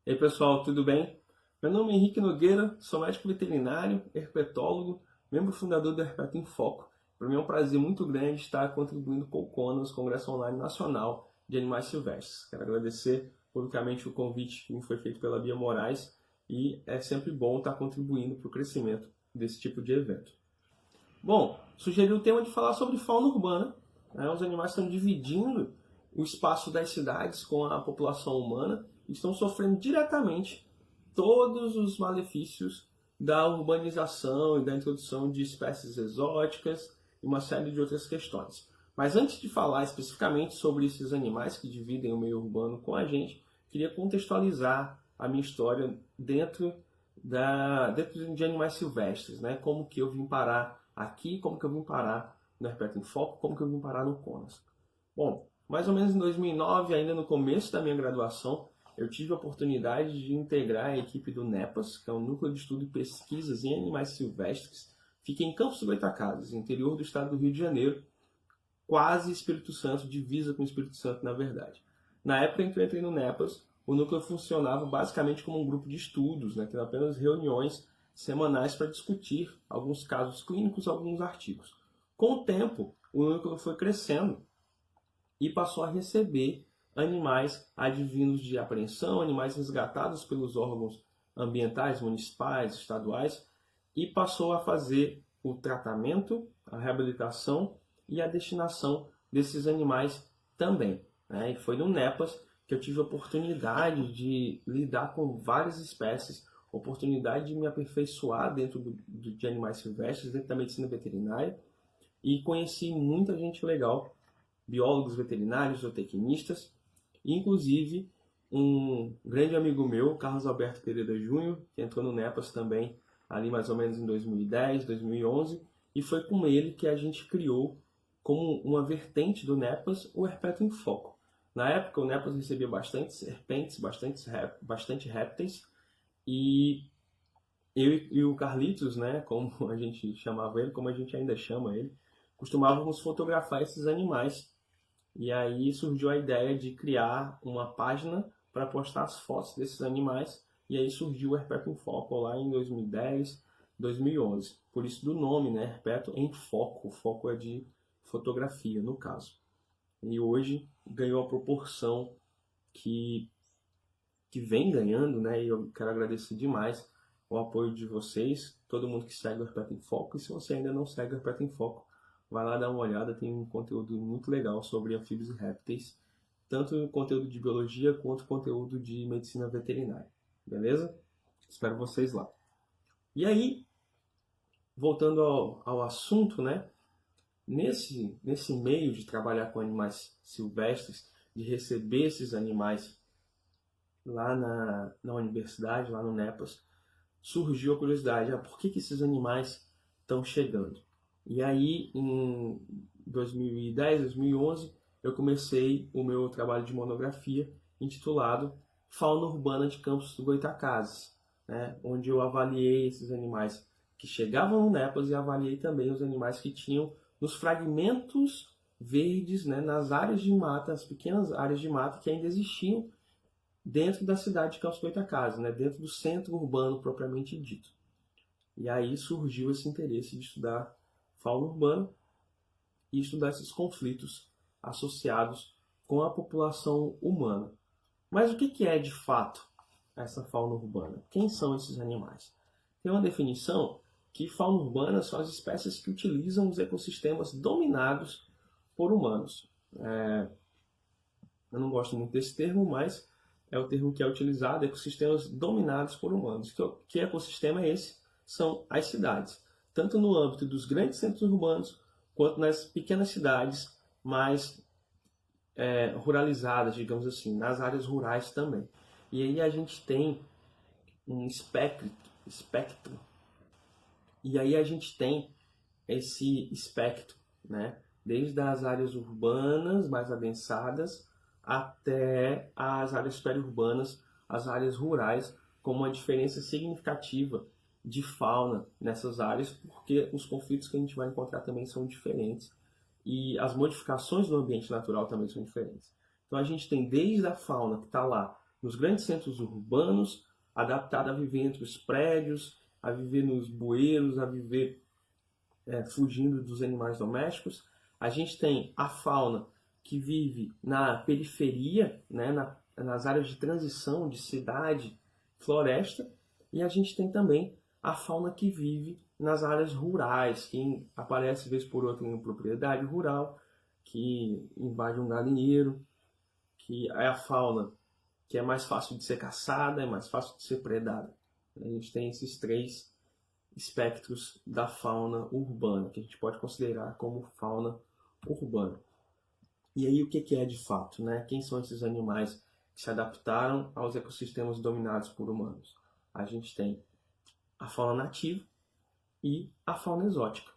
E aí pessoal, tudo bem? Meu nome é Henrique Nogueira, sou médico veterinário, herpetólogo, membro fundador do Herpeto em Foco. Para mim é um prazer muito grande estar contribuindo com o CONAS, Congresso Online Nacional de Animais Silvestres. Quero agradecer publicamente o convite que me foi feito pela Bia Moraes e é sempre bom estar contribuindo para o crescimento desse tipo de evento. Bom, sugeri o tema de falar sobre fauna urbana. Os animais estão dividindo o espaço das cidades com a população humana e estão sofrendo diretamente todos os malefícios da urbanização e da introdução de espécies exóticas e uma série de outras questões. Mas antes de falar especificamente sobre esses animais que dividem o meio urbano com a gente, queria contextualizar a minha história dentro de animais silvestres, né? Como que eu vim parar aqui, como que eu vim parar no Herpeto em Foco, como que eu vim parar no CONAS. Bom, mais ou menos em 2009, ainda no começo da minha graduação, eu tive a oportunidade de integrar a equipe do NEPAS, que é o Núcleo de Estudo e Pesquisas em Animais Silvestres, fica em Campos do Goytacazes, interior do estado do Rio de Janeiro, quase Espírito Santo, divisa com o Espírito Santo, na verdade. Na época em que eu entrei no NEPAS, o núcleo funcionava basicamente como um grupo de estudos, né, que eram apenas reuniões semanais para discutir alguns casos clínicos, alguns artigos. Com o tempo, o núcleo foi crescendo e passou a receber animais advindos de apreensão, animais resgatados pelos órgãos ambientais, municipais, estaduais, e passou a fazer o tratamento, a reabilitação e a destinação desses animais também. Né? E foi no NEPAS que eu tive a oportunidade de lidar com várias espécies, oportunidade de me aperfeiçoar dentro de animais silvestres, dentro da medicina veterinária, e conheci muita gente legal, biólogos veterinários, zootecnistas, e inclusive um grande amigo meu, Carlos Alberto Pereira Júnior, que entrou no NEPAS também ali mais ou menos em 2010, 2011, e foi com ele que a gente criou, como uma vertente do NEPAS, o Herpeto em Foco. Na época, o NEPAS recebia bastante serpentes, bastante répteis, e eu e o Carlitos, né, como a gente chamava ele, como a gente ainda chama ele, costumávamos fotografar esses animais. E aí surgiu a ideia de criar uma página para postar as fotos desses animais. E aí surgiu o Herpeto em Foco lá em 2010, 2011. Por isso do nome, né? Herpeto em Foco. O foco é de fotografia, no caso. E hoje ganhou a proporção que, que vem ganhando, né? E eu quero agradecer demais o apoio de vocês, todo mundo que segue o Herpeto em Foco. E se você ainda não segue o Herpeto em Foco, vai lá dar uma olhada, tem um conteúdo muito legal sobre anfíbios e répteis, tanto conteúdo de biologia quanto conteúdo de medicina veterinária, beleza? Espero vocês lá. E aí, voltando ao assunto, né? Nesse meio de trabalhar com animais silvestres, de receber esses animais lá na universidade, lá no NEPAS, surgiu a curiosidade, por que esses animais estão chegando? E aí, em 2010, 2011, eu comecei o meu trabalho de monografia intitulado Fauna Urbana de Campos do Goytacazes, né? Onde eu avaliei esses animais que chegavam no NEPAS e avaliei também os animais que tinham nos fragmentos verdes, né? Nas áreas de mata, as pequenas áreas de mata que ainda existiam dentro da cidade de Campos do Goytacazes, né? Dentro do centro urbano propriamente dito. E aí surgiu esse interesse de estudar fauna urbana e estudar esses conflitos associados com a população humana. Mas o que é de fato essa fauna urbana? Quem são esses animais? Tem uma definição que fauna urbana são as espécies que utilizam os ecossistemas dominados por humanos. Eu não gosto muito desse termo, mas é o termo que é utilizado, ecossistemas dominados por humanos. Que ecossistema é esse? São as cidades, tanto no âmbito dos grandes centros urbanos, quanto nas pequenas cidades mais ruralizadas, digamos assim, nas áreas rurais também. E aí a gente tem um espectro. E aí a gente tem esse espectro, né? Desde as áreas urbanas mais adensadas até as áreas periurbanas, as áreas rurais, com uma diferença significativa de fauna nessas áreas, porque os conflitos que a gente vai encontrar também são diferentes e as modificações do ambiente natural também são diferentes. Então a gente tem desde a fauna que está lá nos grandes centros urbanos, adaptada a viver entre os prédios, a viver nos bueiros, a viver fugindo dos animais domésticos. A gente tem a fauna que vive na periferia, né, nas áreas de transição de cidade, floresta, e a gente tem também a fauna que vive nas áreas rurais, que aparece vez por outra em propriedade rural, que invade um galinheiro, que é a fauna que é mais fácil de ser caçada, é mais fácil de ser predada. A gente tem esses três espectros da fauna urbana, que a gente pode considerar como fauna urbana. E aí o que é de fato, né? Quem são esses animais que se adaptaram aos ecossistemas dominados por humanos? A gente tem a fauna nativa e a fauna exótica.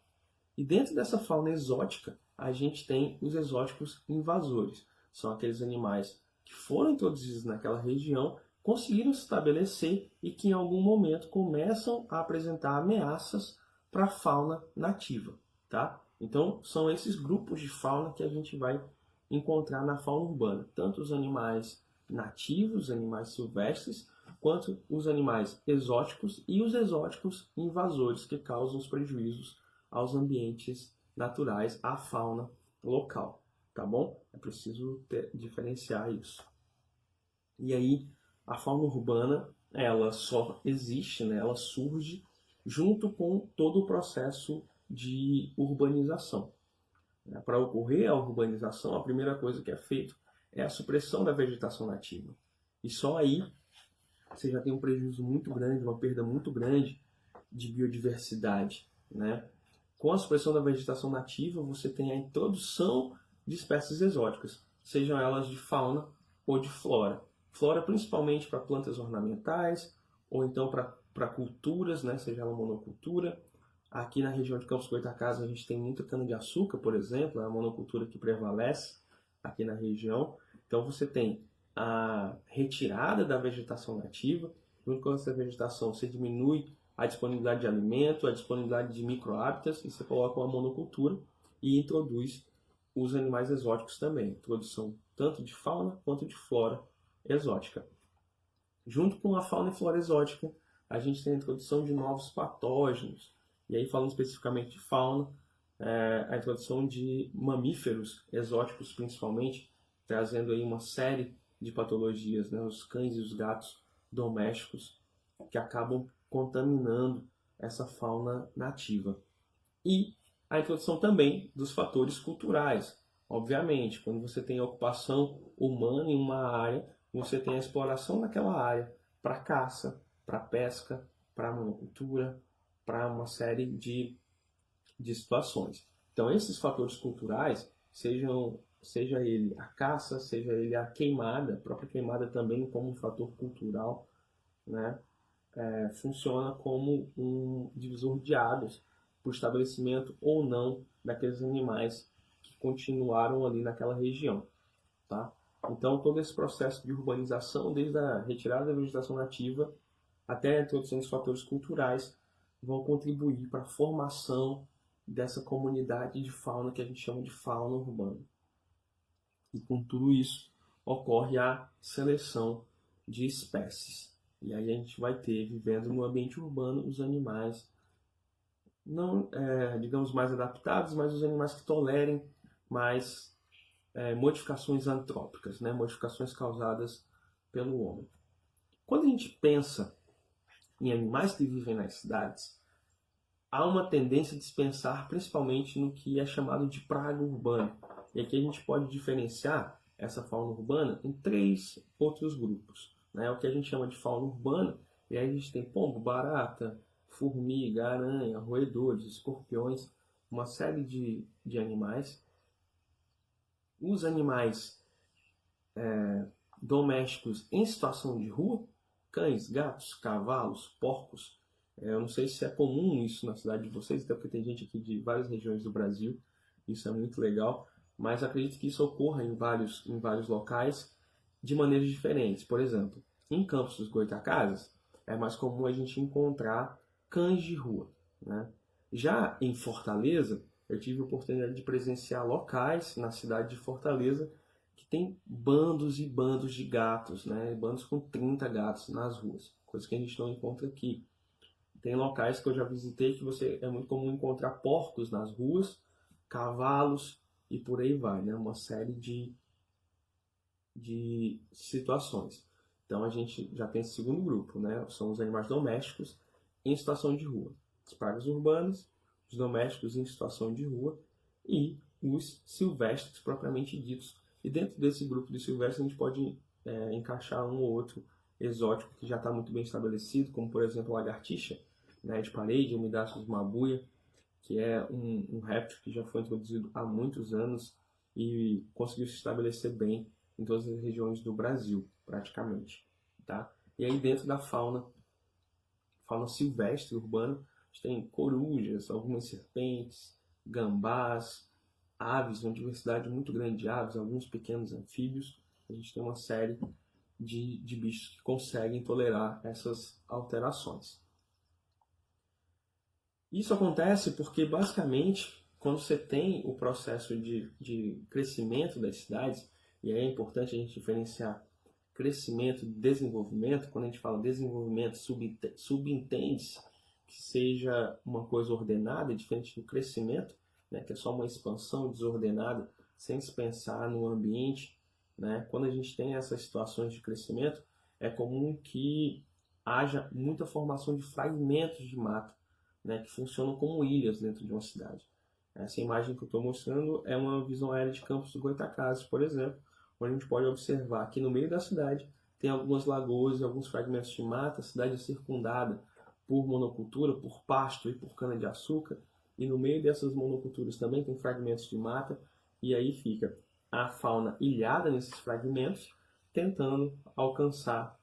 E dentro dessa fauna exótica, a gente tem os exóticos invasores. São aqueles animais que foram introduzidos naquela região, conseguiram se estabelecer e que em algum momento começam a apresentar ameaças para a fauna nativa, tá? Então, são esses grupos de fauna que a gente vai encontrar na fauna urbana, tanto os animais nativos, animais silvestres, quanto os animais exóticos e os exóticos invasores que causam os prejuízos aos ambientes naturais, à fauna local, tá bom? É preciso diferenciar isso. E aí, a fauna urbana, ela só existe, né? Ela surge junto com todo o processo de urbanização. Para ocorrer a urbanização, a primeira coisa que é feita é a supressão da vegetação nativa. E só aí você já tem um prejuízo muito grande, uma perda muito grande de biodiversidade, né? Com a supressão da vegetação nativa, você tem a introdução de espécies exóticas, sejam elas de fauna ou de flora. Flora principalmente para plantas ornamentais, ou então para culturas, né? Seja ela monocultura. Aqui na região de Campos Goytacazes a gente tem muita cana-de-açúcar, por exemplo, é a monocultura que prevalece aqui na região. Então você tem a retirada da vegetação nativa, junto com essa vegetação você diminui a disponibilidade de alimento, a disponibilidade de microhábitats, e você coloca uma monocultura e introduz os animais exóticos também, introdução tanto de fauna quanto de flora exótica. Junto com a fauna e flora exótica, a gente tem a introdução de novos patógenos, e aí falando especificamente de fauna, a introdução de mamíferos exóticos principalmente, trazendo aí uma série de patologias, né? Os cães e os gatos domésticos que acabam contaminando essa fauna nativa. E a introdução também dos fatores culturais. Obviamente, quando você tem a ocupação humana em uma área, você tem a exploração daquela área para caça, para pesca, para monocultura, para uma série de situações. Então, esses fatores culturais, seja ele a caça, seja ele a queimada, a própria queimada também como um fator cultural, né? Funciona como um divisor de águas para o estabelecimento ou não daqueles animais que continuaram ali naquela região, tá? Então, todo esse processo de urbanização, desde a retirada da vegetação nativa até a introdução dos fatores culturais, vão contribuir para a formação dessa comunidade de fauna que a gente chama de fauna urbana. E com tudo isso, ocorre a seleção de espécies. E aí a gente vai ter, vivendo no ambiente urbano, os animais, não, digamos, mais adaptados, mas os animais que tolerem mais modificações antrópicas, né? Modificações causadas pelo homem. Quando a gente pensa em animais que vivem nas cidades, há uma tendência de se pensar principalmente no que é chamado de praga urbana. E aqui a gente pode diferenciar essa fauna urbana em 3 outros grupos, né? O que a gente chama de fauna urbana, e aí a gente tem pombo, barata, formiga, aranha, roedores, escorpiões, uma série de animais. Os animais domésticos em situação de rua, cães, gatos, cavalos, porcos. Eu não sei se é comum isso na cidade de vocês, até porque tem gente aqui de várias regiões do Brasil, isso é muito legal, mas acredito que isso ocorra em vários locais de maneiras diferentes. Por exemplo, em Campos dos Goytacazes é mais comum a gente encontrar cães de rua, né? Já em Fortaleza, eu tive a oportunidade de presenciar locais na cidade de Fortaleza que tem bandos e bandos de gatos, né? Bandos com 30 gatos nas ruas, coisa que a gente não encontra aqui. Tem locais que eu já visitei que é muito comum encontrar porcos nas ruas, cavalos e por aí vai, né? Uma série de situações. Então a gente já tem esse segundo grupo, né? São os animais domésticos em situação de rua. As pragas urbanas, os domésticos em situação de rua e os silvestres propriamente ditos. E dentro desse grupo de silvestres a gente pode encaixar um ou outro exótico que já está muito bem estabelecido, como por exemplo a lagartixa, né, de parede, Omidaceus mabuia, que é um réptil que já foi introduzido há muitos anos e conseguiu se estabelecer bem em todas as regiões do Brasil, praticamente. Tá? E aí dentro da fauna silvestre urbana, a gente tem corujas, algumas serpentes, gambás, aves, uma diversidade muito grande de aves, alguns pequenos anfíbios. A gente tem uma série de bichos que conseguem tolerar essas alterações. Isso acontece porque, basicamente, quando você tem o processo de crescimento das cidades, e aí é importante a gente diferenciar crescimento e desenvolvimento. Quando a gente fala desenvolvimento, subentende-se que seja uma coisa ordenada, diferente do crescimento, né, que é só uma expansão desordenada, sem se pensar no ambiente. Né? Quando a gente tem essas situações de crescimento, é comum que haja muita formação de fragmentos de mata, né, que funcionam como ilhas dentro de uma cidade. Essa imagem que eu estou mostrando é uma visão aérea de Campos do Goytacazes, por exemplo, onde a gente pode observar que no meio da cidade tem algumas lagoas e alguns fragmentos de mata. A cidade é circundada por monocultura, por pasto e por cana-de-açúcar, e no meio dessas monoculturas também tem fragmentos de mata, e aí fica a fauna ilhada nesses fragmentos, tentando alcançar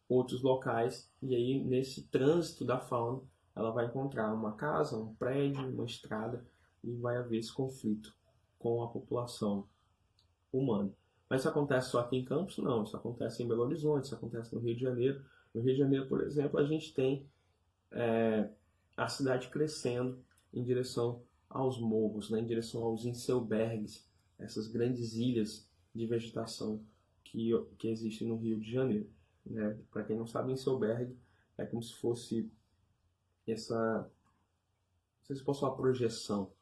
outros locais, e aí nesse trânsito da fauna ela vai encontrar uma casa, um prédio, uma estrada, e vai haver esse conflito com a população humana. Mas isso acontece só aqui em Campos? Não, isso acontece em Belo Horizonte, isso acontece no Rio de Janeiro. No Rio de Janeiro, por exemplo, a gente tem a cidade crescendo em direção aos morros, né, em direção aos inselbergues, essas grandes ilhas de vegetação que existem no Rio de Janeiro. Né? Para quem não sabe, inselbergue é como se fosse essa, não sei se fosse uma projeção,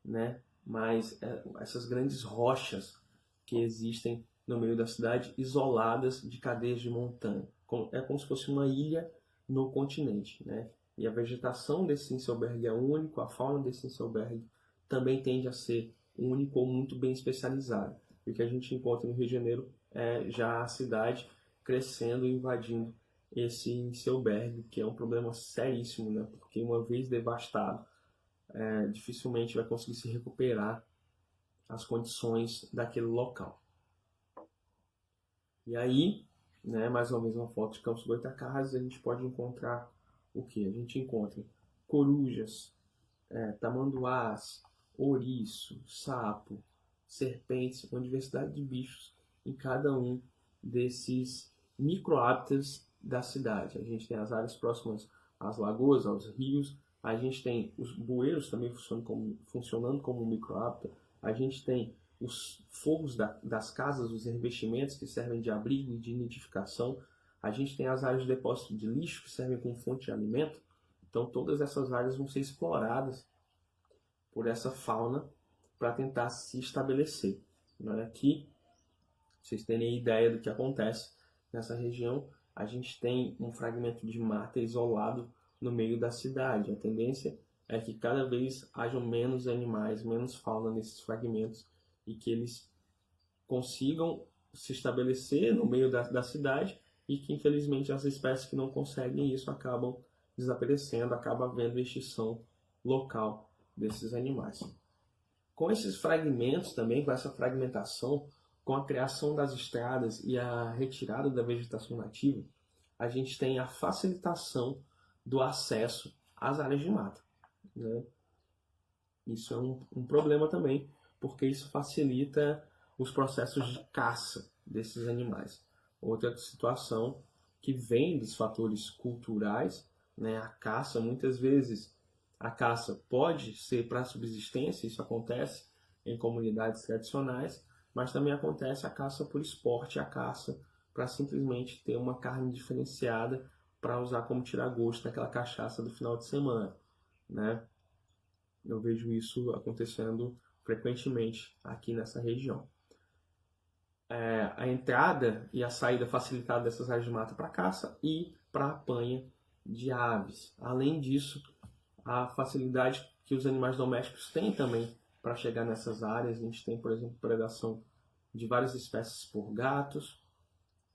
né? Mas essas grandes rochas que existem no meio da cidade, isoladas de cadeias de montanha. É como se fosse uma ilha no continente, né? E a vegetação desse inselbergue é único, a fauna desse inselbergue também tende a ser único ou muito bem especializada. E o que a gente encontra no Rio de Janeiro é já a cidade crescendo e invadindo esse inselbergue, que é um problema seríssimo, né? Porque uma vez devastado, dificilmente vai conseguir se recuperar as condições daquele local. E aí, né, mais uma vez uma foto de Campos do Goytacazes, a gente pode encontrar o que? A gente encontra corujas, tamanduás, ouriço, sapo, serpentes, uma diversidade de bichos em cada um desses microhábitats da cidade. A gente tem as áreas próximas às lagoas, aos rios, a gente tem os bueiros também funcionando como um microhábitat, a gente tem os forros das casas, os revestimentos que servem de abrigo e de nidificação, a gente tem as áreas de depósito de lixo que servem como fonte de alimento. Então todas essas áreas vão ser exploradas por essa fauna para tentar se estabelecer. Aqui, vocês terem ideia do que acontece nessa região, a gente tem um fragmento de mata isolado no meio da cidade. A tendência é que cada vez hajam menos animais, menos fauna nesses fragmentos e que eles consigam se estabelecer no meio da cidade e que, infelizmente, as espécies que não conseguem isso acabam desaparecendo, acaba havendo extinção local desses animais. Com esses fragmentos também, com essa fragmentação, com a criação das estradas e a retirada da vegetação nativa, a gente tem a facilitação do acesso às áreas de mata. Né? Isso é um problema também, porque isso facilita os processos de caça desses animais. Outra situação que vem dos fatores culturais, né? A caça, muitas vezes, a caça pode ser para subsistência, isso acontece em comunidades tradicionais, mas também acontece a caça por esporte, a caça para simplesmente ter uma carne diferenciada para usar como tira-gosto naquela cachaça do final de semana, né? Eu vejo isso acontecendo frequentemente aqui nessa região. A entrada e a saída facilitada dessas áreas de mata para caça e para apanha de aves. Além disso, a facilidade que os animais domésticos têm também para chegar nessas áreas. A gente tem, por exemplo, predação de várias espécies por gatos,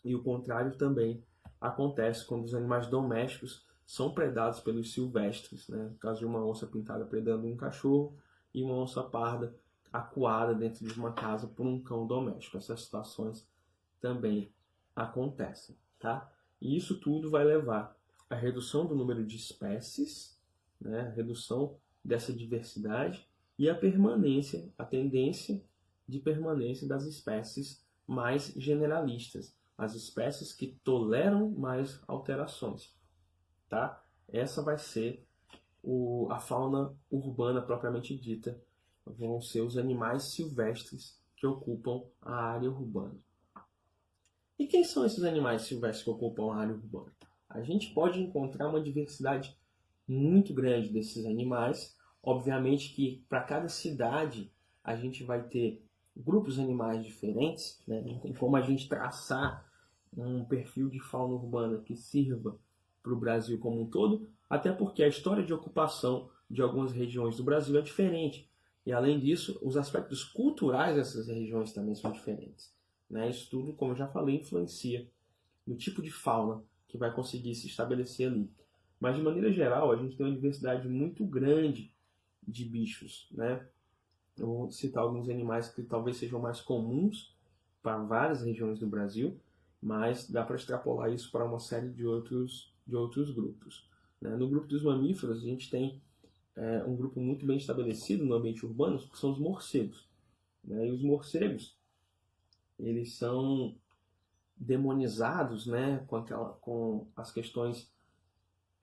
e o contrário também acontece quando os animais domésticos são predados pelos silvestres, né? No caso de uma onça pintada predando um cachorro e uma onça parda acuada dentro de uma casa por um cão doméstico. Essas situações também acontecem, tá? E isso tudo vai levar à redução do número de espécies, né? A redução dessa diversidade e a permanência, a tendência de permanência das espécies mais generalistas, as espécies que toleram mais alterações, tá? Essa vai ser a fauna urbana propriamente dita, vão ser os animais silvestres que ocupam a área urbana. E quem são esses animais silvestres que ocupam a área urbana? A gente pode encontrar uma diversidade muito grande desses animais. Obviamente que para cada cidade a gente vai ter grupos animais diferentes, né? Não tem como a gente traçar um perfil de fauna urbana que sirva para o Brasil como um todo, até porque a história de ocupação de algumas regiões do Brasil é diferente. E além disso, os aspectos culturais dessas regiões também são diferentes, né? Isso tudo, como eu já falei, influencia no tipo de fauna que vai conseguir se estabelecer ali. Mas de maneira geral, a gente tem uma diversidade muito grande de bichos, né? Eu vou citar alguns animais que talvez sejam mais comuns para várias regiões do Brasil, mas dá para extrapolar isso para uma série de outros grupos, né? No grupo dos mamíferos, a gente tem um grupo muito bem estabelecido no ambiente urbano, que são os morcegos, né? E os morcegos, eles são demonizados, né? Com as questões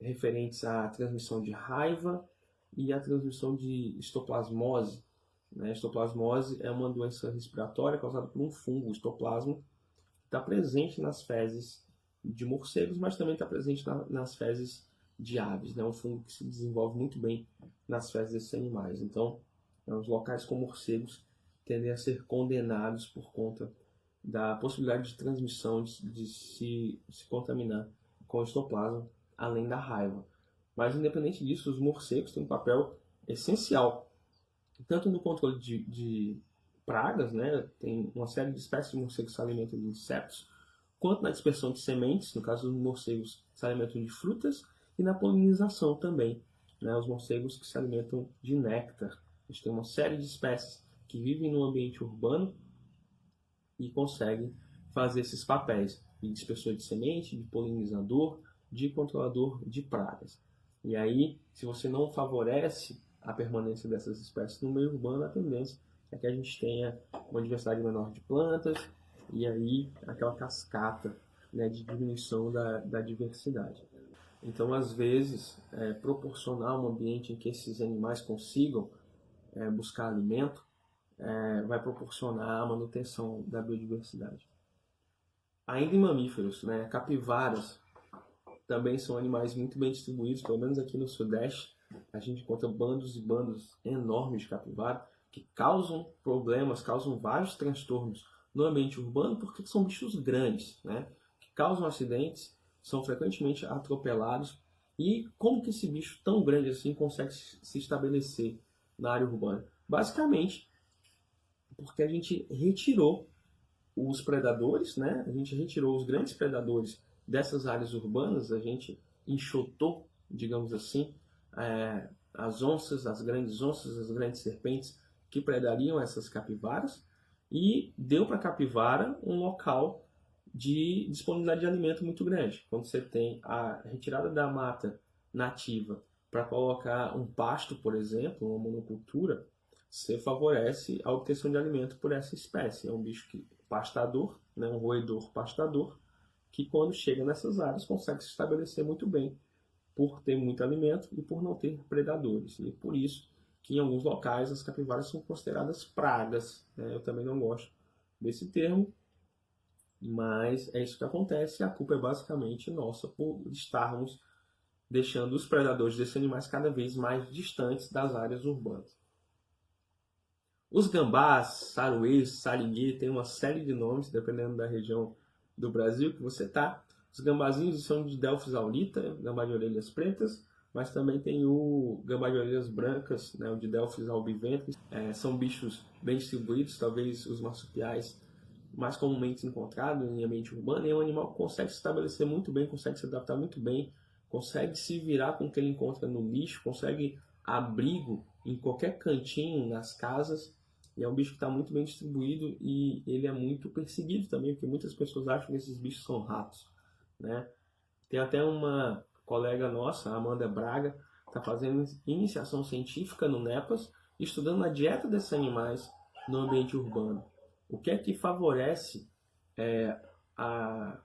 referentes à transmissão de raiva e à transmissão de histoplasmose, né? Histoplasmose é uma doença respiratória causada por um fungo, histoplasma, que está presente nas fezes de morcegos, mas também está presente nas fezes de aves, né? Um fungo que se desenvolve muito bem nas fezes desses animais. Então, os locais com morcegos tendem a ser condenados por conta da possibilidade de transmissão, de se contaminar com o histoplasma, além da raiva. Mas, independente disso, os morcegos têm um papel essencial, tanto no controle de pragas, né? Tem uma série de espécies de morcegos que se alimentam de insetos, quanto na dispersão de sementes, no caso dos morcegos que se alimentam de frutas, e na polinização também, né? Os morcegos que se alimentam de néctar. A gente tem uma série de espécies que vivem no ambiente urbano e conseguem fazer esses papéis de dispersor de semente, de polinizador, de controlador de pragas. E aí, se você não favorece a permanência dessas espécies no meio urbano, a tendência é que a gente tenha uma diversidade menor de plantas e aí aquela cascata, né, de diminuição da diversidade. Então, às vezes, proporcionar um ambiente em que esses animais consigam buscar alimento vai proporcionar a manutenção da biodiversidade. Ainda em mamíferos, né, capivaras também são animais muito bem distribuídos, pelo menos aqui no Sudeste. A gente encontra bandos e bandos enormes de capivara que causam problemas, causam vários transtornos no ambiente urbano, porque são bichos grandes, né, que causam acidentes, são frequentemente atropelados. E como que esse bicho tão grande assim consegue se estabelecer na área urbana? Basicamente, porque a gente retirou os predadores, né? A gente retirou os grandes predadores dessas áreas urbanas, a gente enxotou, digamos assim, as onças, as grandes serpentes que predariam essas capivaras, e deu para a capivara um local de disponibilidade de alimento muito grande. Quando você tem a retirada da mata nativa para colocar um pasto, por exemplo, uma monocultura, você favorece a obtenção de alimento por essa espécie. É um bicho pastador, né, um roedor pastador, que quando chega nessas áreas consegue se estabelecer muito bem, por ter muito alimento e por não ter predadores. E por isso que em alguns locais as capivaras são consideradas pragas, né? Eu também não gosto desse termo, mas é isso que acontece e a culpa é basicamente nossa por estarmos deixando os predadores desses animais cada vez mais distantes das áreas urbanas. Os gambás, saruês, sariguê, tem uma série de nomes, dependendo da região do Brasil que você está. Os gambazinhos são de Delphis aurita, gambá de orelhas pretas, mas também tem o gambá de orelhas brancas, né, o de Delphis albiventris. São bichos bem distribuídos, talvez os marsupiais mais comumente encontrados em ambiente urbano, e é um animal que consegue se estabelecer muito bem, consegue se adaptar muito bem, consegue se virar com o que ele encontra no lixo, consegue abrigo em qualquer cantinho nas casas. E é um bicho que está muito bem distribuído e ele é muito perseguido também, porque muitas pessoas acham que esses bichos são ratos, né? Tem até uma colega nossa, a Amanda Braga, está fazendo iniciação científica no NEPAS, estudando a dieta desses animais no ambiente urbano. O que é que favorece a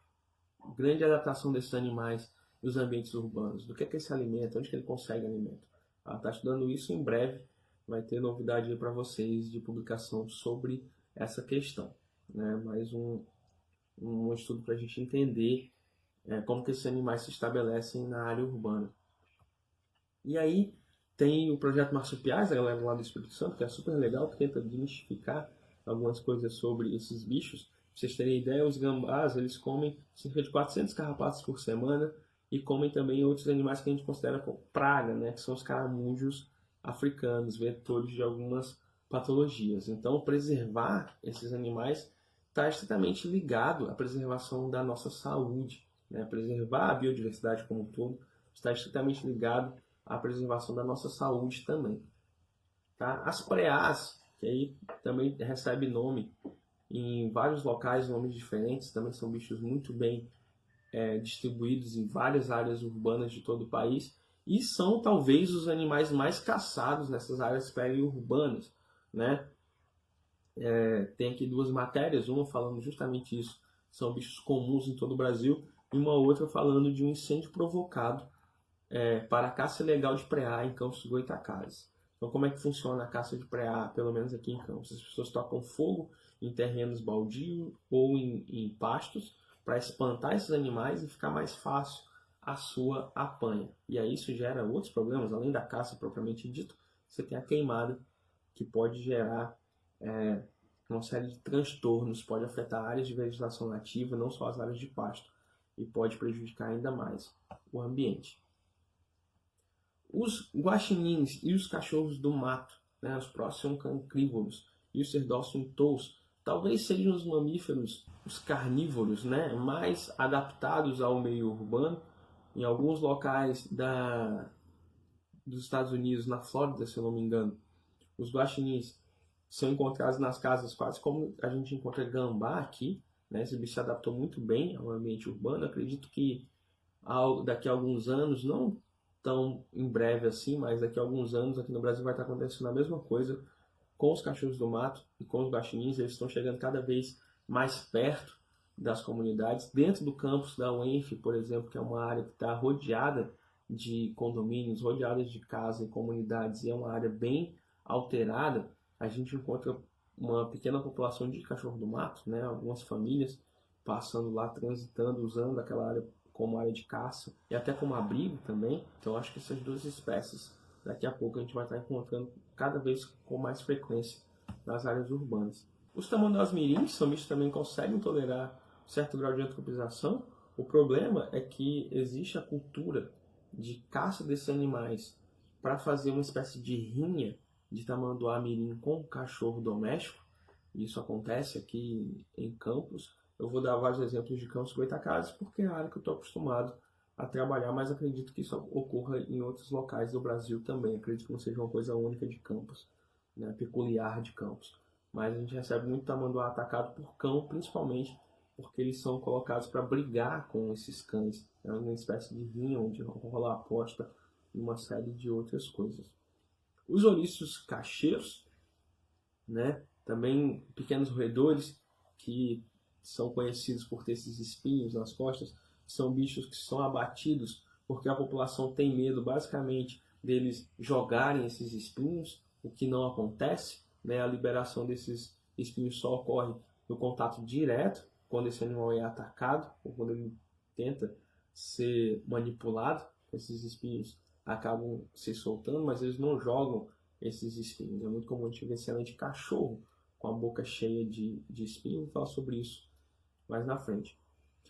grande adaptação desses animais nos ambientes urbanos? Do que é que ele se alimenta? Onde que ele consegue alimento? Ela está estudando isso, em breve vai ter novidade aí para vocês de publicação sobre essa questão, né? Mais um estudo para a gente entender como que esses animais se estabelecem na área urbana. E aí tem o projeto Marsupiais, a galera lá do Espírito Santo, que é super legal, que tenta desmistificar algumas coisas sobre esses bichos. Pra vocês terem ideia, os gambás, eles comem cerca de 400 carrapatos por semana e comem também outros animais que a gente considera como praga, né? Que são os caramujos africanos, vetores de algumas patologias. Então, preservar esses animais está estritamente ligado à preservação da nossa saúde, né? Preservar a biodiversidade como um todo está estritamente ligado à preservação da nossa saúde também. Tá? As preás, que aí também recebe nome em vários locais, nomes diferentes, também são bichos muito bem distribuídos em várias áreas urbanas de todo o país e são talvez os animais mais caçados nessas áreas periurbanas, né? Tem aqui duas matérias, uma falando justamente isso, são bichos comuns em todo o Brasil, e uma outra falando de um incêndio provocado para a caça ilegal de preá em Campos dos Goytacazes. Então, como é que funciona a caça de preá, pelo menos aqui em Campos? As pessoas tocam fogo em terrenos baldios ou em pastos para espantar esses animais e ficar mais fácil a sua apanha. E aí isso gera outros problemas, além da caça propriamente dito, você tem a queimada, que pode gerar uma série de transtornos, pode afetar áreas de vegetação nativa, não só as áreas de pasto, e pode prejudicar ainda mais o ambiente. Os guaxinins e os cachorros do mato, né, os próximos cancrívoros e os cerdócio-tous, talvez sejam os mamíferos, os carnívoros, né, mais adaptados ao meio urbano. Em alguns locais dos Estados Unidos, na Flórida, se eu não me engano, os guaxinins são encontrados nas casas quase como a gente encontra gambá aqui, né? Esse bicho se adaptou muito bem ao ambiente urbano. Acredito que daqui a alguns anos, não tão em breve assim, mas daqui a alguns anos aqui no Brasil vai estar acontecendo a mesma coisa com os cachorros do mato e com os guaxinins. Eles estão chegando cada vez mais perto das comunidades, dentro do campus da UENF, por exemplo, que é uma área que está rodeada de condomínios, rodeada de casas e comunidades, e é uma área bem alterada. A gente encontra uma pequena população de cachorro do mato, né? Algumas famílias passando lá, transitando, usando aquela área como área de caça e até como abrigo também. Então acho que essas duas espécies daqui a pouco a gente vai estar encontrando cada vez com mais frequência nas áreas urbanas. Os tamanduás mirins são bichos que também conseguem tolerar um certo grau de antropização. O problema é que existe a cultura de caça desses animais para fazer uma espécie de rinha de tamanduá mirim com um cachorro doméstico. Isso acontece aqui em Campos. Eu vou dar vários exemplos de Campos Goytacazes porque é a área que eu estou acostumado a trabalhar, mas acredito que isso ocorra em outros locais do Brasil também. Acredito que não seja uma coisa única de Campos, né, peculiar de Campos. Mas a gente recebe muito tamanduá atacado por cão, principalmente porque eles são colocados para brigar com esses cães. É uma espécie de rinha onde rola aposta e uma série de outras coisas. Os ouriços cacheiros, né, também pequenos roedores que são conhecidos por ter esses espinhos nas costas, são bichos que são abatidos porque a população tem medo basicamente deles jogarem esses espinhos, o que não acontece, né? A liberação desses espinhos só ocorre do contato direto, quando esse animal é atacado ou quando ele tenta ser manipulado, esses espinhos acabam se soltando, mas eles não jogam esses espinhos. É muito comum a gente ver cena de cachorro com a boca cheia de espinhos. Vou falar sobre isso mais na frente.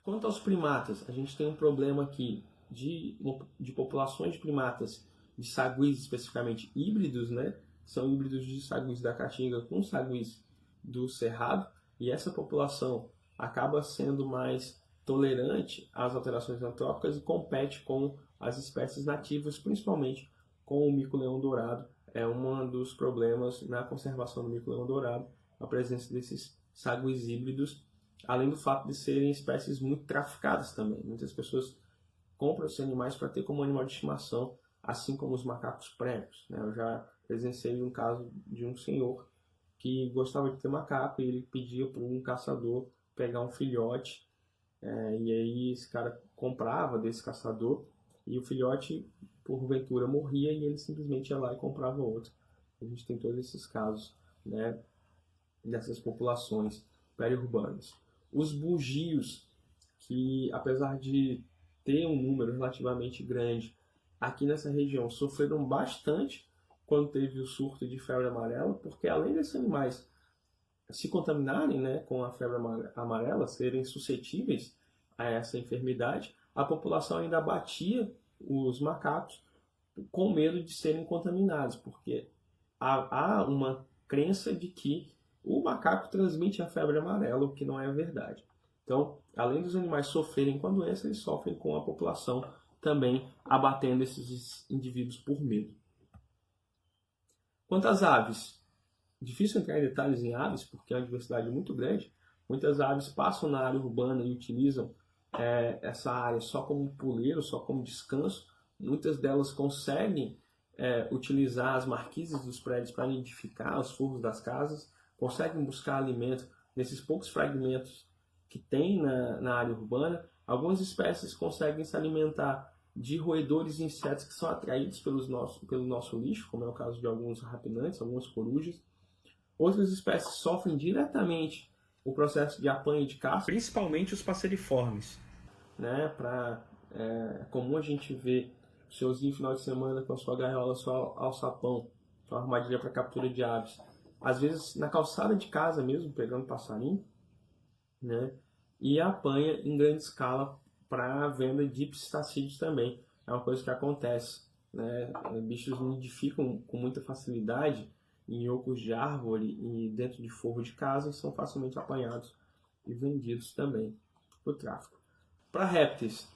Quanto aos primatas, a gente tem um problema aqui de populações de primatas, de saguis especificamente híbridos, né? São híbridos de saguis da caatinga com saguis do cerrado, e essa população acaba sendo mais tolerante às alterações antrópicas e compete com as espécies nativas, principalmente com o mico-leão dourado. É um dos problemas na conservação do mico-leão dourado, a presença desses saguis híbridos, além do fato de serem espécies muito traficadas também. Muitas pessoas compram esses animais para ter como animal de estimação, assim como os macacos pregos, né? Eu já presenciei um caso de um senhor que gostava de ter macaco e ele pedia para um caçador pegar um filhote, e aí esse cara comprava desse caçador e o filhote, porventura, morria e ele simplesmente ia lá e comprava outro. A gente tem todos esses casos, né, dessas populações periurbanas. Os bugios, que apesar de ter um número relativamente grande aqui nessa região, sofreram bastante quando teve o surto de febre amarela, porque além desses animais se contaminarem, né, com a febre amarela, serem suscetíveis a essa enfermidade, a população ainda abatia os macacos com medo de serem contaminados, porque há uma crença de que o macaco transmite a febre amarela, o que não é verdade. Então, além dos animais sofrerem com a doença, eles sofrem com a população também abatendo esses indivíduos por medo. Quanto às aves, difícil entrar em detalhes em aves, porque é uma diversidade muito grande. Muitas aves passam na área urbana e utilizam essa área só como puleiro, só como descanso. Muitas delas conseguem utilizar as marquises dos prédios para identificar os forros das casas, conseguem buscar alimento nesses poucos fragmentos que tem na área urbana. Algumas espécies conseguem se alimentar de roedores e insetos que são atraídos pelo nosso lixo, como é o caso de alguns rapinantes, algumas corujas. Outras espécies sofrem diretamente o processo de apanho e de caça, principalmente os passeriformes, né? É comum a gente ver o senhorzinho no final de semana com a sua gaiola, seu alçapão, sua armadilha para captura de aves. Às vezes na calçada de casa mesmo, pegando passarinho, né? E apanha em grande escala para a venda de psitacídeos também. É uma coisa que acontece, né? Bichos nidificam com muita facilidade em ocos de árvore e dentro de forro de casa e são facilmente apanhados e vendidos também para o tráfico. Para répteis,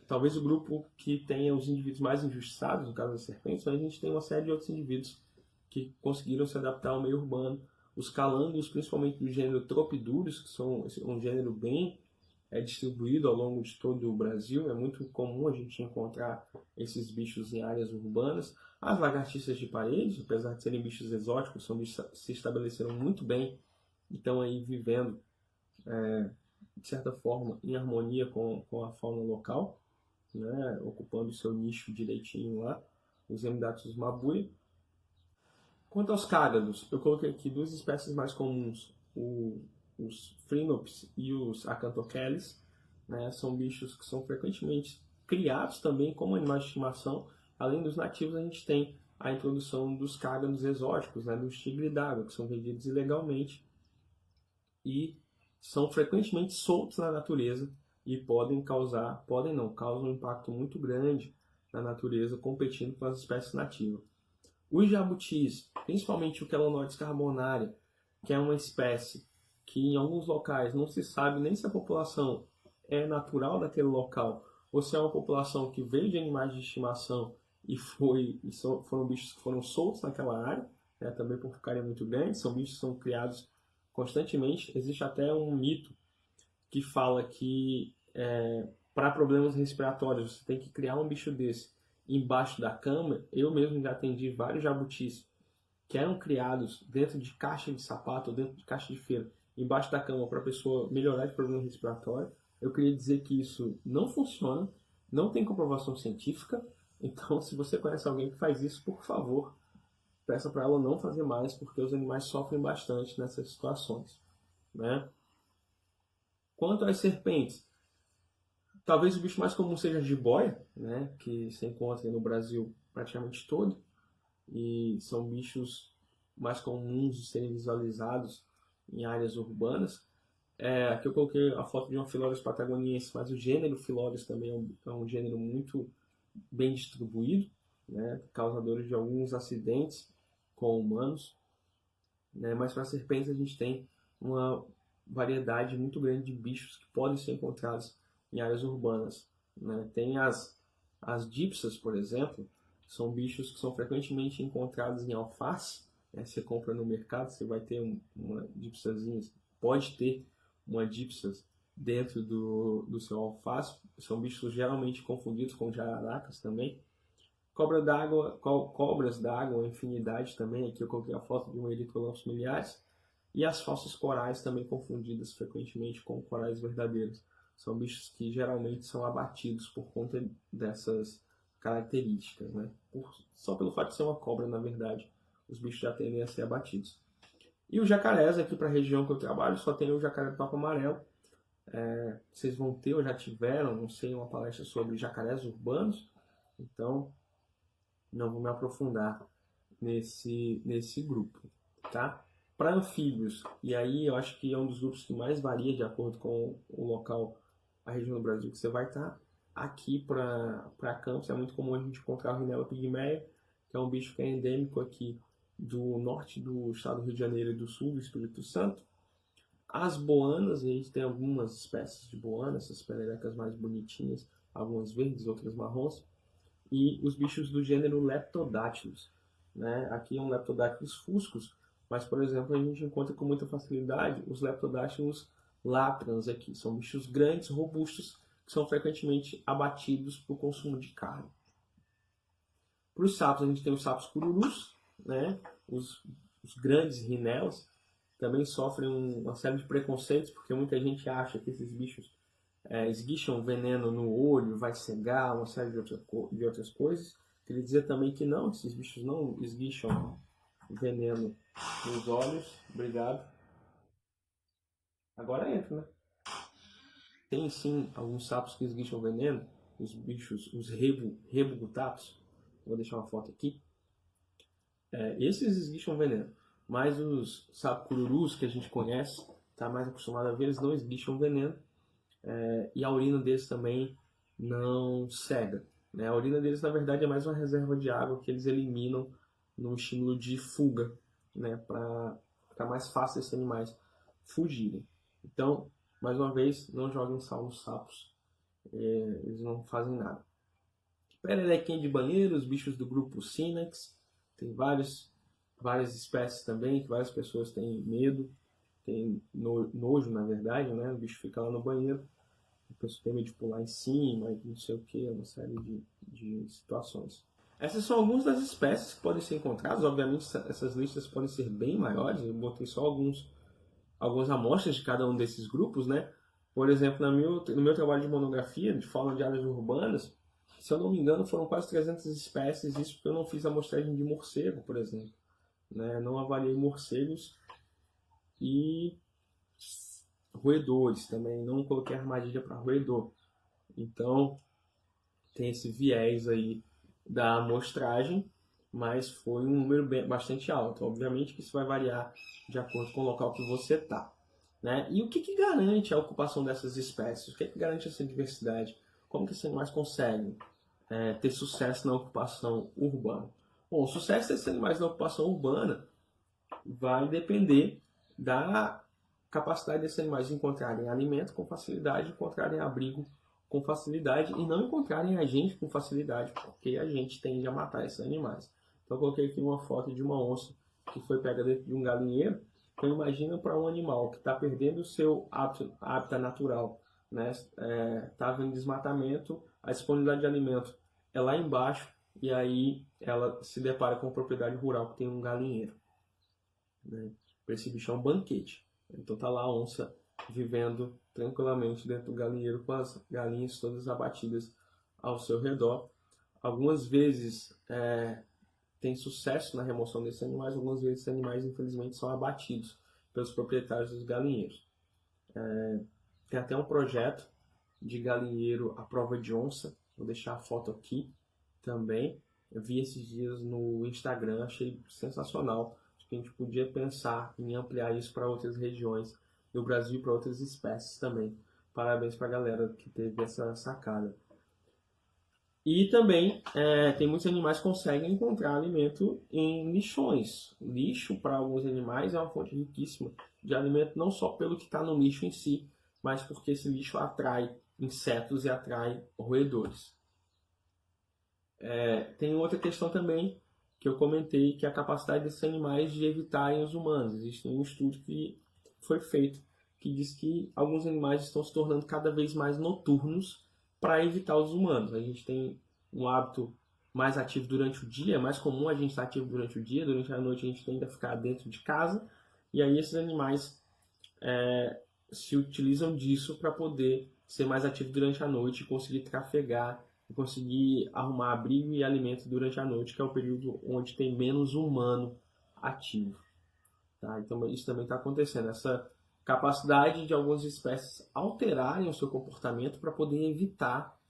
talvez o grupo que tenha os indivíduos mais injustiçados, no caso das serpentes, mas a gente tem uma série de outros indivíduos que conseguiram se adaptar ao meio urbano. Os calangos, principalmente do gênero Tropidurus, que são um gênero bem distribuído ao longo de todo o Brasil. É muito comum a gente encontrar esses bichos em áreas urbanas. As lagartixas de parede, apesar de serem bichos exóticos, são bichos que se estabeleceram muito bem e estão aí vivendo, de certa forma, em harmonia com a fauna local, né, ocupando o seu nicho direitinho lá, os Hemidatus mabuia. Quanto aos cágados, eu coloquei aqui duas espécies mais comuns, os Phrynops e os Acanthocheles, né? São bichos que são frequentemente criados também como animais de estimação. Além dos nativos, a gente tem a introdução dos cágados exóticos, né? Dos tigres d'água, que são vendidos ilegalmente e são frequentemente soltos na natureza e causam um impacto muito grande na natureza, competindo com as espécies nativas. Os jabutis, principalmente o Chelonoidis carbonaria, que é uma espécie que em alguns locais não se sabe nem se a população é natural daquele local ou se é uma população que veio de animais de estimação e foram bichos que foram soltos naquela área, né, também por ficarem muito grandes. São bichos que são criados constantemente. Existe até um mito que fala que para problemas respiratórios você tem que criar um bicho desse embaixo da cama. Eu mesmo já atendi vários jabutis que eram criados dentro de caixa de sapato ou dentro de caixa de feira, embaixo da cama, para a pessoa melhorar de problema respiratório. Eu queria dizer que isso não funciona, não tem comprovação científica. Então, se você conhece alguém que faz isso, por favor, peça para ela não fazer mais, porque os animais sofrem bastante nessas situações, né? Quanto às serpentes, talvez o bicho mais comum seja a jiboia, né, que se encontra no Brasil praticamente todo, e são bichos mais comuns de serem visualizados em áreas urbanas. Aqui eu coloquei a foto de uma Phyllodes patagoniense, mas o gênero Phyllodes também é um gênero muito bem distribuído, né, causadores de alguns acidentes com humanos, né, mas para serpentes a gente tem uma variedade muito grande de bichos que podem ser encontrados em áreas urbanas, né. Tem as dipsas, por exemplo, são bichos que são frequentemente encontrados em alface, né. Você compra no mercado, você vai ter uma dipsazinha, pode ter uma dipsas dentro do seu alface. São bichos geralmente confundidos com jararacas também. Cobras d'água, infinidade também. Aqui eu coloquei a foto de um Erythrolampus miliares. E as falsas corais também confundidas frequentemente com corais verdadeiros. São bichos que geralmente são abatidos por conta dessas características, né? Só pelo fato de ser uma cobra, na verdade, os bichos já tendem a ser abatidos. E os jacarés, aqui para a região que eu trabalho, só tem o jacaré do papo amarelo. Vocês vão ter ou já tiveram, não sei, uma palestra sobre jacarés urbanos. Então, não vou me aprofundar nesse grupo, tá? Para anfíbios, e aí eu acho que é um dos grupos que mais varia de acordo com o local, a região do Brasil que você vai estar. Aqui para Campos é muito comum a gente encontrar o Rhinella pygmaea, que é um bicho que é endêmico aqui do norte do estado do Rio de Janeiro e do sul do Espírito Santo. As boanas, a gente tem algumas espécies de boanas, essas pererecas mais bonitinhas, algumas verdes, outras marrons. E os bichos do gênero Leptodactylus, né? Aqui é um Leptodactylus fuscus, mas, por exemplo, a gente encontra com muita facilidade os Leptodactylus latrans aqui. São bichos grandes, robustos, que são frequentemente abatidos para o consumo de carne. Para os sapos, a gente tem os sapos cururus, né? Os grandes rinelas também sofrem uma série de preconceitos, porque muita gente acha que esses bichos esguicham veneno no olho, vai cegar, uma série de outras coisas. Queria dizer também que não, esses bichos não esguicham veneno nos olhos. Obrigado. Agora entra, né? Tem sim alguns sapos que esguicham veneno, os bichos, os rebugutatos. Vou deixar uma foto aqui. Esses esguicham veneno, mas os sapos cururus que a gente conhece, está mais acostumado a ver, eles não esguicham veneno. E a urina deles também não cega, né? A urina deles, na verdade, é mais uma reserva de água que eles eliminam no estímulo de fuga, né? Para ficar mais fácil esses animais fugirem. Então, mais uma vez, não joguem sal nos sapos, eles não fazem nada. Pererequinha de banheiro, os bichos do grupo Synax, tem várias espécies também, que várias pessoas têm medo, tem nojo, na verdade, né? O bicho fica lá no banheiro, a pessoa tem medo de pular em cima, não sei o que, uma série de situações. Essas são algumas das espécies que podem ser encontradas. Obviamente, essas listas podem ser bem maiores. Eu botei só algumas amostras de cada um desses grupos, né? Por exemplo, no meu trabalho de monografia, de fauna de áreas urbanas, se eu não me engano, foram quase 300 espécies. Isso porque eu não fiz amostragem de morcego, por exemplo, né? Não avaliei morcegos e roedores também, não coloquei armadilha para roedor. Então, tem esse viés aí da amostragem, mas foi um número bastante alto. Obviamente que isso vai variar de acordo com o local que você está, né? E o que garante a ocupação dessas espécies? O que garante essa diversidade? Como que esses animais conseguem ter sucesso na ocupação urbana? Bom, o sucesso desses animais na ocupação urbana vai depender da capacidade desses animais de encontrarem alimento com facilidade, encontrarem abrigo com facilidade e não encontrarem a gente com facilidade, porque a gente tende a matar esses animais. Então eu coloquei aqui uma foto de uma onça que foi pega dentro de um galinheiro. Então imagina para um animal que está perdendo o seu hábitat natural, né? Estava em desmatamento, a disponibilidade de alimento é lá embaixo e aí ela se depara com uma propriedade rural que tem um galinheiro, né? Para esse bicho é um banquete. Então tá lá a onça vivendo tranquilamente dentro do galinheiro com as galinhas todas abatidas ao seu redor. Algumas vezes tem sucesso na remoção desses animais, algumas vezes esses animais infelizmente são abatidos pelos proprietários dos galinheiros. Tem até um projeto de galinheiro à prova de onça. Vou deixar a foto aqui também. Eu vi esses dias no Instagram, achei sensacional. Acho que a gente podia pensar em ampliar isso para outras regiões do Brasil, para outras espécies também. Parabéns para a galera que teve essa sacada. E também tem muitos animais que conseguem encontrar alimento em lixões. Lixo, para alguns animais, é uma fonte riquíssima de alimento, não só pelo que está no lixo em si, mas porque esse lixo atrai insetos e atrai roedores. Tem outra questão também que eu comentei, que é a capacidade desses animais de evitarem os humanos. Existe um estudo que foi feito que diz que alguns animais estão se tornando cada vez mais noturnos para evitar os humanos. A gente tem um hábito mais ativo durante o dia, é mais comum a gente estar ativo durante o dia, durante a noite a gente tende a ficar dentro de casa, e aí esses animais se utilizam disso para poder ser mais ativo durante a noite e conseguir trafegar, e conseguir arrumar abrigo e alimento durante a noite, que é o período onde tem menos humano ativo. Tá? Então isso também está acontecendo, essa capacidade de algumas espécies alterarem o seu comportamento para poder evitar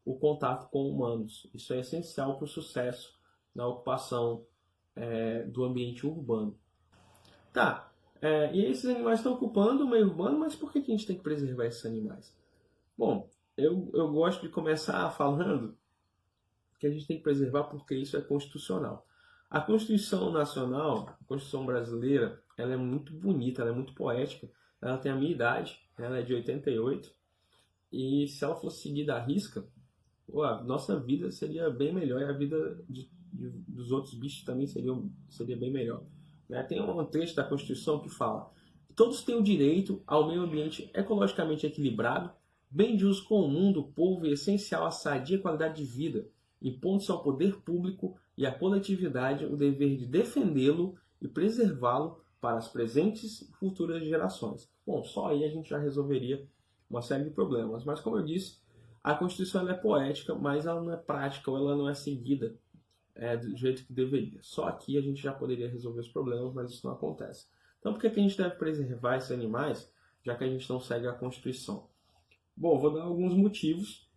o contato com humanos. Isso é essencial para o sucesso na ocupação do ambiente urbano. Tá, e esses animais estão ocupando o meio urbano, mas por que a gente tem que preservar esses animais? Bom, eu gosto de começar falando que a gente tem que preservar porque isso é constitucional. A Constituição Nacional, a Constituição Brasileira, ela é muito bonita, ela é muito poética, ela tem a minha idade, ela é de 88, e se ela fosse seguida à risca, a nossa vida seria bem melhor e a vida dos outros bichos também seria bem melhor. Tem um trecho da Constituição que fala: todos têm o direito ao meio ambiente ecologicamente equilibrado, bem de uso comum do povo e essencial à sadia qualidade de vida, impondo-se ao poder público e à coletividade o dever de defendê-lo e preservá-lo para as presentes e futuras gerações. Bom, só aí a gente já resolveria uma série de problemas, mas como eu disse, a Constituição ela é poética, mas ela não é prática ou ela não é seguida do jeito que deveria. Só aqui a gente já poderia resolver os problemas, mas isso não acontece. Então por que a gente deve preservar esses animais, já que a gente não segue a Constituição? Bom, vou dar alguns motivos,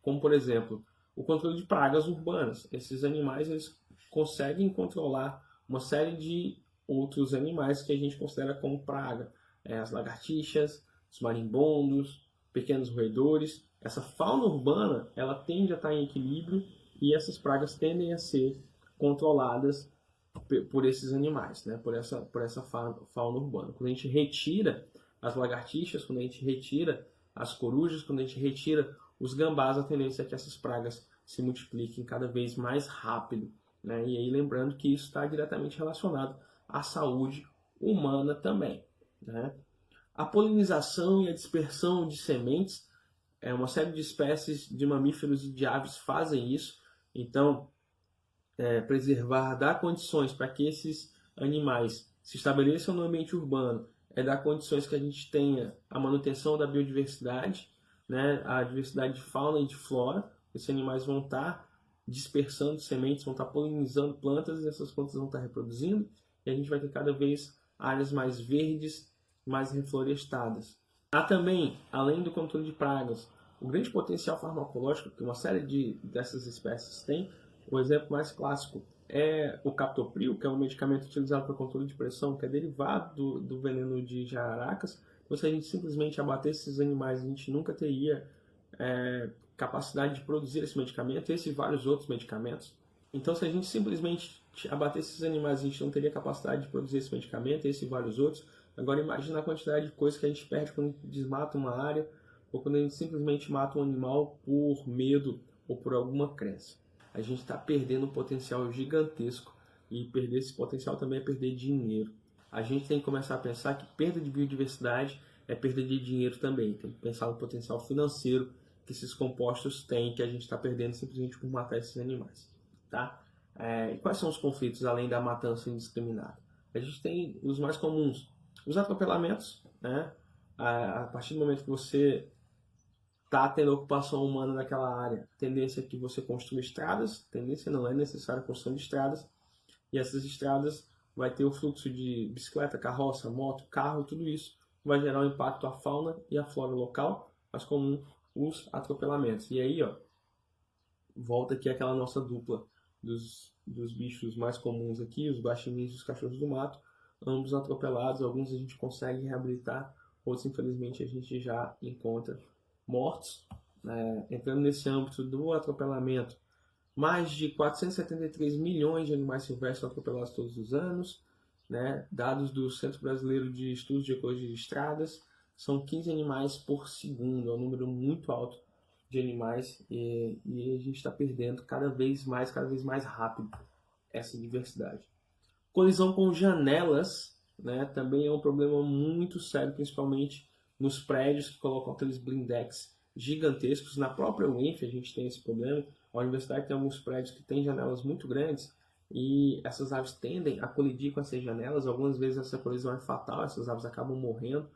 como por exemplo, o controle de pragas urbanas. Esses animais eles conseguem controlar uma série de outros animais que a gente considera como praga. As lagartixas, os marimbondos, pequenos roedores. Essa fauna urbana ela tende a estar em equilíbrio e essas pragas tendem a ser controladas por esses animais, por essa fauna urbana. Quando a gente retira as lagartixas, quando a gente retira as corujas, quando a gente retira os gambás, a tendência é que essas pragas se multipliquem cada vez mais rápido. E aí lembrando que isso está diretamente relacionado à saúde humana também. A polinização e a dispersão de sementes, uma série de espécies de mamíferos e de aves fazem isso. Então, preservar, dar condições para que esses animais se estabeleçam no ambiente urbano, dar condições que a gente tenha a manutenção da biodiversidade, a diversidade de fauna e de flora. Esses animais vão estar dispersando sementes, vão estar polinizando plantas, e essas plantas vão estar reproduzindo, e a gente vai ter cada vez áreas mais verdes, mais reflorestadas. Há também, além do controle de pragas, o grande potencial farmacológico que uma série dessas espécies tem. O exemplo mais clássico é o captopril, que é um medicamento utilizado para controle de pressão, que é derivado do veneno de jararacas. Então, se a gente simplesmente abatesse esses animais, a gente nunca teria capacidade de produzir esse medicamento, esse e vários outros medicamentos. Então, se a gente simplesmente abatesse esses animais, a gente não teria capacidade de produzir esse medicamento, esse e vários outros. Agora, imagina a quantidade de coisas que a gente perde quando a gente desmata uma área, ou quando a gente simplesmente mata um animal por medo ou por alguma crença. A gente está perdendo um potencial gigantesco, e perder esse potencial também é perder dinheiro. A gente tem que começar a pensar que perda de biodiversidade é perda de dinheiro também. Tem que pensar no potencial financeiro que esses compostos têm, que a gente está perdendo simplesmente por matar esses animais. Tá? E quais são os conflitos além da matança indiscriminada? A gente tem os mais comuns: os atropelamentos, a partir do momento que você está tendo ocupação humana naquela área, tendência é que você construa estradas, tendência não é necessária a construção de estradas, e essas estradas vai ter o fluxo de bicicleta, carroça, moto, carro, tudo isso vai gerar um impacto à fauna e à flora local, mas comum os atropelamentos. E aí, ó, volta aqui aquela nossa dupla dos bichos mais comuns aqui, os guaxinins e os cachorros do mato, ambos atropelados. Alguns a gente consegue reabilitar, outros infelizmente a gente já encontra mortos. Entrando nesse âmbito do atropelamento, mais de 473 milhões de animais silvestres são atropelados todos os anos, né? Dados do Centro Brasileiro de Estudos de Ecologia de Estradas, são 15 animais por segundo, é um número muito alto de animais e a gente está perdendo cada vez mais rápido essa diversidade. Colisão com janelas, né, também é um problema muito sério, principalmente nos prédios que colocam aqueles blindex gigantescos. Na própria UENF a gente tem esse problema. A universidade tem alguns prédios que têm janelas muito grandes e essas aves tendem a colidir com essas janelas. Algumas vezes essa colisão é fatal, essas aves acabam morrendo,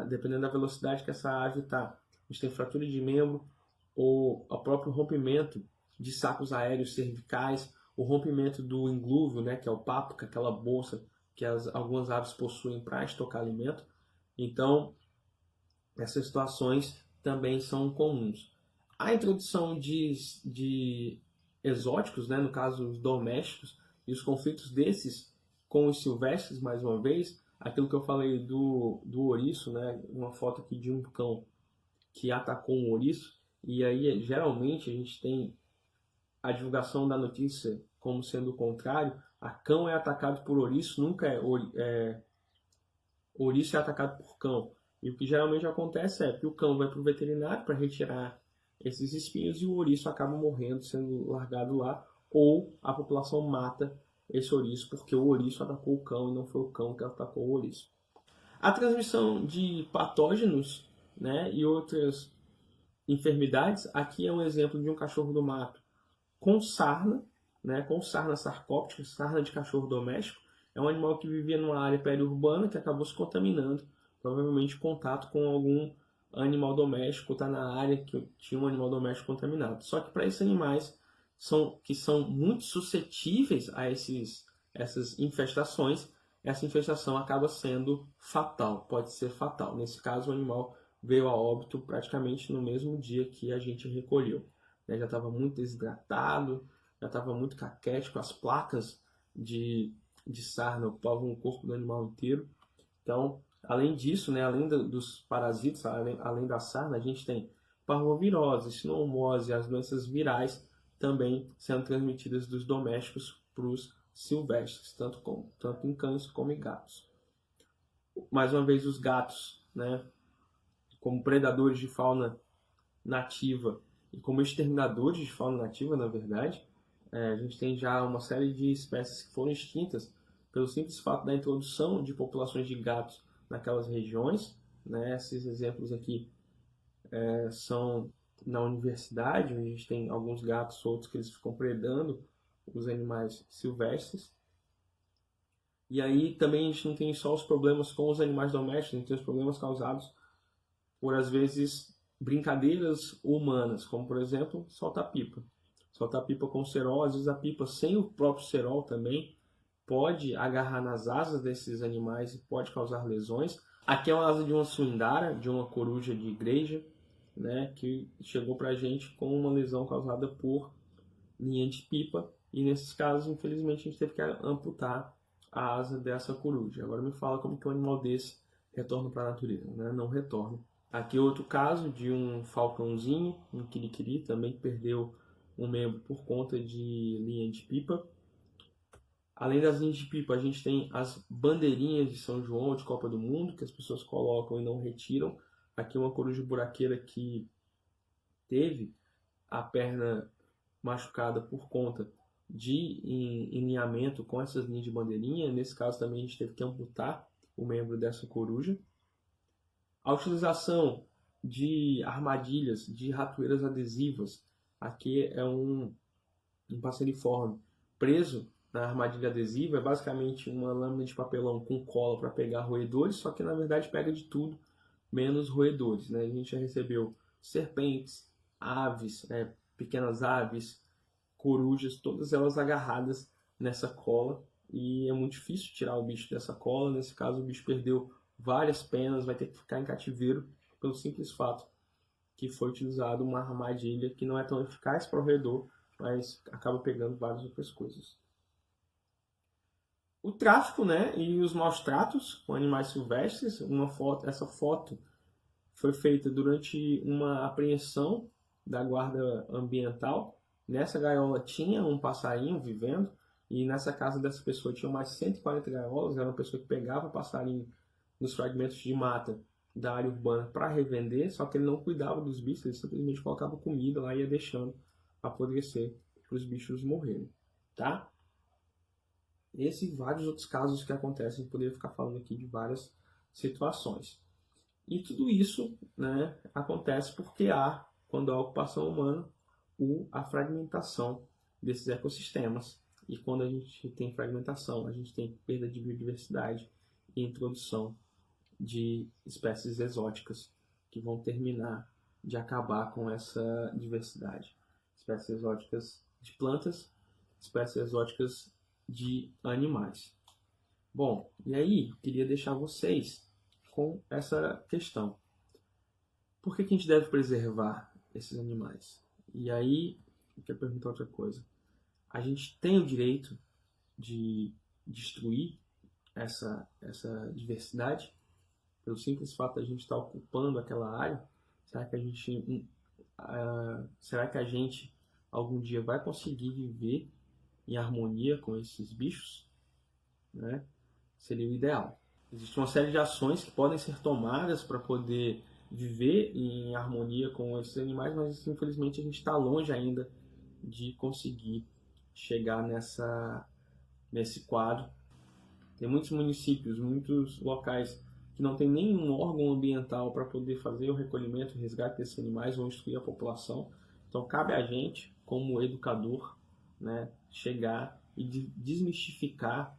dependendo da velocidade que essa ave está. A gente tem fratura de membro ou o próprio rompimento de sacos aéreos cervicais, o rompimento do inglúvio, né, que é o papo, que é aquela bolsa que algumas aves possuem para estocar alimento. Então, essas situações também são comuns. A introdução de exóticos, né, no caso os domésticos, e os conflitos desses com os silvestres, mais uma vez, aquilo que eu falei do ouriço, né, uma foto aqui de um cão que atacou um ouriço, e aí geralmente a gente tem a divulgação da notícia como sendo o contrário. A cão é atacado por ouriço, nunca ouriço é atacado por cão. E o que geralmente acontece é que o cão vai para o veterinário para retirar esses espinhos e o ouriço acaba morrendo, sendo largado lá, ou a população mata esse ouriço porque o ouriço atacou o cão e não foi o cão que atacou o ouriço. A transmissão de patógenos, né, e outras enfermidades, aqui é um exemplo de um cachorro do mato com sarna, né, com sarna sarcóptica, sarna de cachorro doméstico. É um animal que vivia numa área periurbana que acabou se contaminando, provavelmente em contato com algum animal doméstico, está na área que tinha um animal doméstico contaminado. Só que para esses animais que são muito suscetíveis a essas infestações, essa infestação acaba sendo fatal, pode ser fatal. Nesse caso, o animal veio a óbito praticamente no mesmo dia que a gente recolheu. Já estava muito desidratado, já estava muito caquético, as placas de sarna ocupavam o corpo do animal inteiro. Então, além disso, né, além dos parasitas, além da sarna, a gente tem parvovirose, sinomose, as doenças virais também sendo transmitidas dos domésticos para os silvestres, tanto em cães como em gatos. Mais uma vez, os gatos, né, como predadores de fauna nativa e como exterminadores de fauna nativa, na verdade, a gente tem já uma série de espécies que foram extintas pelo simples fato da introdução de populações de gatos naquelas regiões, né? Esses exemplos aqui são na universidade, onde a gente tem alguns gatos soltos que eles ficam predando os animais silvestres. E aí também a gente não tem só os problemas com os animais domésticos, a gente tem os problemas causados por, às vezes, brincadeiras humanas, como, por exemplo, soltar pipa. Soltar pipa com cerol, às vezes a pipa sem o próprio cerol também pode agarrar nas asas desses animais e pode causar lesões. Aqui é uma asa de uma suindara, de uma coruja de igreja, né, que chegou para a gente com uma lesão causada por linha de pipa. E nesses casos, infelizmente, a gente teve que amputar a asa dessa coruja. Agora me fala como que um animal desse retorna para a natureza, né? Não retorna. Aqui outro caso de um falcãozinho, um quiriquiri, também perdeu um membro por conta de linha de pipa. Além das linhas de pipa, a gente tem as bandeirinhas de São João, de Copa do Mundo, que as pessoas colocam e não retiram. Aqui uma coruja buraqueira que teve a perna machucada por conta de enlinhamento com essas linhas de bandeirinha. Nesse caso também a gente teve que amputar o membro dessa coruja. A utilização de armadilhas, de ratoeiras adesivas. Aqui é um passeriforme preso na armadilha adesiva. É basicamente uma lâmina de papelão com cola para pegar roedores, só que na verdade pega de tudo, menos roedores, né? A gente já recebeu serpentes, aves, pequenas aves, corujas, todas elas agarradas nessa cola. E é muito difícil tirar o bicho dessa cola. Nesse caso, o bicho perdeu várias penas, vai ter que ficar em cativeiro pelo simples fato que foi utilizado uma armadilha que não é tão eficaz para o roedor, mas acaba pegando várias outras coisas. O tráfico, né, e os maus tratos com animais silvestres, essa foto foi feita durante uma apreensão da guarda ambiental. Nessa gaiola tinha um passarinho vivendo, e nessa casa dessa pessoa tinha mais de 140 gaiolas. Era uma pessoa que pegava passarinho nos fragmentos de mata da área urbana para revender, só que ele não cuidava dos bichos, ele simplesmente colocava comida lá e ia deixando apodrecer para os bichos morrerem, tá? Esse e vários outros casos que acontecem, poderia ficar falando aqui de várias situações. E tudo isso, né, acontece porque há, quando há ocupação humana, a fragmentação desses ecossistemas. E quando a gente tem fragmentação, a gente tem perda de biodiversidade e introdução de espécies exóticas que vão terminar de acabar com essa diversidade. Espécies exóticas de plantas, espécies exóticas de animais. Bom, e aí queria deixar vocês com essa questão. Por que a gente deve preservar esses animais? E aí, eu quero perguntar outra coisa. A gente tem o direito de destruir essa diversidade? Pelo simples fato de a gente estar ocupando aquela área? Será que a gente algum dia vai conseguir viver em harmonia com esses bichos? Né? Seria o ideal. Existe uma série de ações que podem ser tomadas para poder viver em harmonia com esses animais, mas infelizmente a gente está longe ainda de conseguir chegar nesse quadro. Tem muitos municípios, muitos locais que não tem nenhum órgão ambiental para poder fazer o recolhimento e resgate desses animais ou instruir a população. Então cabe a gente, como educador, né, chegar e desmistificar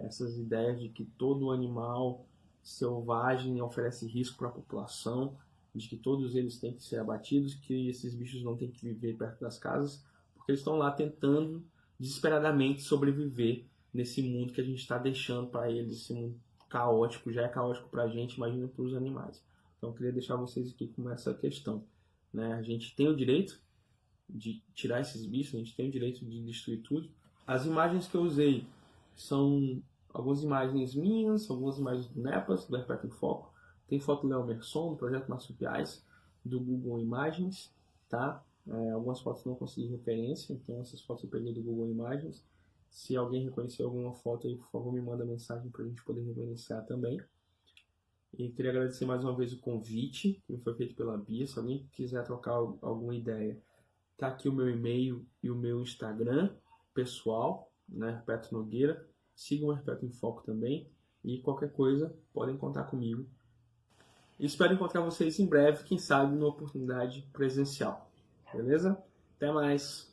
essas ideias de que todo animal selvagem oferece risco para a população, de que todos eles têm que ser abatidos, que esses bichos não têm que viver perto das casas, porque eles estão lá tentando desesperadamente sobreviver nesse mundo que a gente está deixando para eles, esse mundo caótico, já é caótico para a gente, imagina para os animais. Então eu queria deixar vocês aqui com essa questão, né? A gente tem o direito de tirar esses bichos, a gente tem o direito de destruir tudo. As imagens que eu usei são algumas imagens minhas, algumas imagens do NEPAS, do Herpeto em Foco. Tem foto do Léo Merson, do Projeto Marsupiais, do Google Imagens, tá? Algumas fotos não consegui referência, então essas fotos eu peguei do Google Imagens. Se alguém reconhecer alguma foto aí, por favor, me manda mensagem para a gente poder referenciar também. E queria agradecer mais uma vez o convite que me foi feito pela Bia. Se alguém quiser trocar alguma ideia, tá aqui o meu e-mail e o meu Instagram pessoal, né, Herpeto Nogueira. Sigam o Herpeto em Foco também. E qualquer coisa, podem contar comigo. E espero encontrar vocês em breve, quem sabe numa oportunidade presencial. Beleza? Até mais!